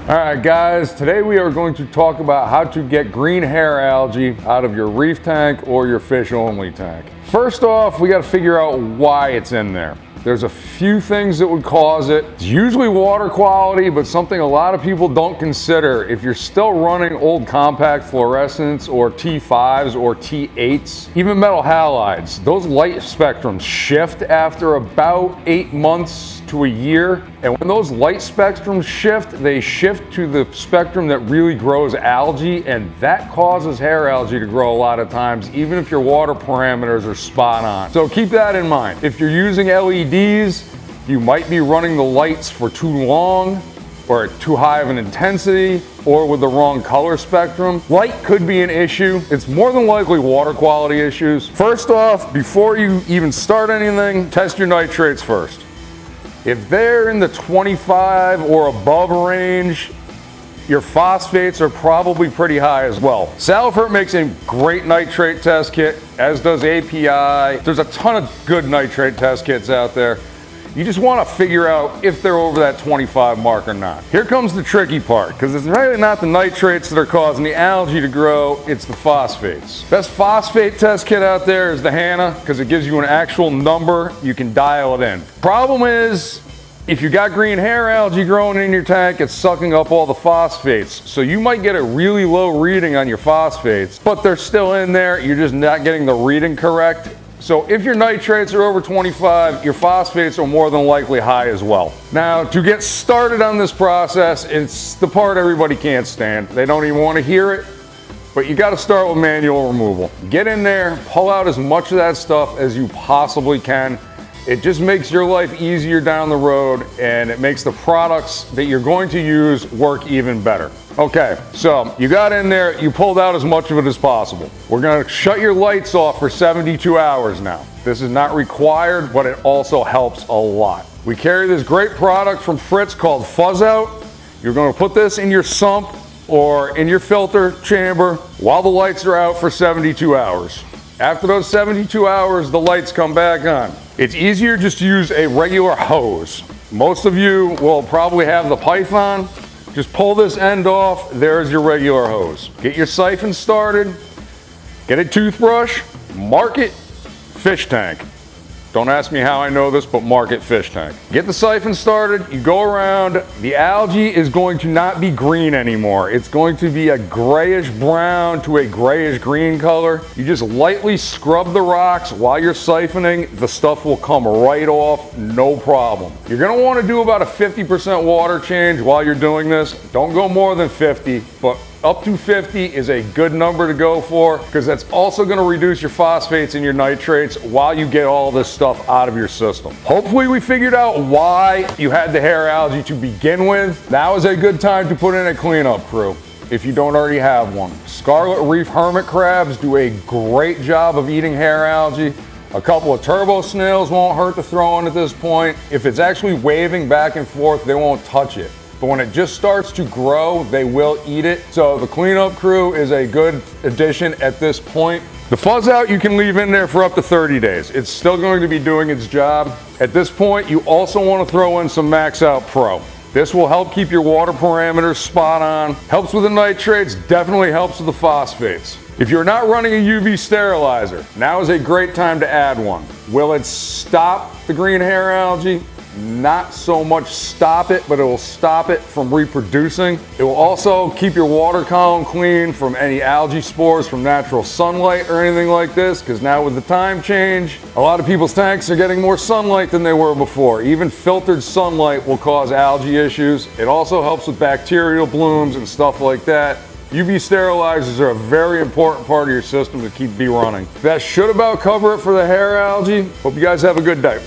All right, guys, today we are going to talk about how to get green hair algae out of your reef tank or your fish only tank. First off, we got to figure out why it's in there. There's a few things that would cause it. It's usually water quality, but something a lot of people don't consider. If you're still running old compact fluorescents or T5s or T8s, even metal halides, those light spectrums shift after about 8 months to a year. And when those light spectrums shift, they shift to the spectrum that really grows algae, and that causes hair algae to grow a lot of times, even if your water parameters are spot on. So keep that in mind. If you're using LEDs, you might be running the lights for too long or at too high of an intensity or with the wrong color spectrum. Light could be an issue. It's more than likely water quality issues. First off, before you even start anything, test your nitrates first. If they're in the 25 or above range, your phosphates are probably pretty high as well. Salifert makes a great nitrate test kit, as does API. There's a ton of good nitrate test kits out there. You just want to figure out if they're over that 25 mark or not. Here comes the tricky part, because it's really not the nitrates that are causing the algae to grow, it's the phosphates. Best phosphate test kit out there is the HANA, because it gives you an actual number, you can dial it in. Problem is, if you got green hair algae growing in your tank, it's sucking up all the phosphates. So you might get a really low reading on your phosphates, but they're still in there, you're just not getting the reading correct. So if your nitrates are over 25, your phosphates are more than likely high as well. Now, to get started on this process, it's the part everybody can't stand. They don't even want to hear it, but you got to start with manual removal. Get in there, pull out as much of that stuff as you possibly can. It just makes your life easier down the road, and it makes the products that you're going to use work even better. Okay, so you got in there, you pulled out as much of it as possible. We're gonna shut your lights off for 72 hours now. This is not required, but it also helps a lot. We carry this great product from Fritz called Fuzz Out. You're gonna put this in your sump or in your filter chamber while the lights are out for 72 hours. After those 72 hours, the lights come back on. It's easier just to use a regular hose. Most of you will probably have the Python. Just pull this end off, there's your regular hose. Get your siphon started, get a toothbrush, mark it fish tank. Don't ask me how I know this, but mark it fish tank. Get the siphon started, you go around, the algae is going to not be green anymore. It's going to be a grayish brown to a grayish green color. You just lightly scrub the rocks while you're siphoning. The stuff will come right off, no problem. You're gonna wanna do about a 50% water change while you're doing this. Don't go more than 50, but up to 50 is a good number to go for, because that's also going to reduce your phosphates and your nitrates while you get all this stuff out of your system. Hopefully we figured out why you had the hair algae to begin with. Now is a good time to put in a cleanup crew if you don't already have one. Scarlet reef hermit crabs do a great job of eating hair algae. A couple of turbo snails won't hurt to throw in at this point. If it's actually waving back and forth, they won't touch it. But when it just starts to grow, they will eat it. So the cleanup crew is a good addition at this point. The Fuzz Out you can leave in there for up to 30 days. It's still going to be doing its job. At this point, you also want to throw in some Max Out Pro. This will help keep your water parameters spot on. Helps with the nitrates, definitely helps with the phosphates. If you're not running a UV sterilizer, now is a great time to add one. Will it stop the green hair algae? Not so much stop it, but it will stop it from reproducing. It will also keep your water column clean from any algae spores from natural sunlight or anything like this, because now with the time change, a lot of people's tanks are getting more sunlight than they were before. Even filtered sunlight will cause algae issues. It also helps with bacterial blooms and stuff like that. UV sterilizers are a very important part of your system to keep running. That should about cover it for the hair algae. Hope you guys have a good day.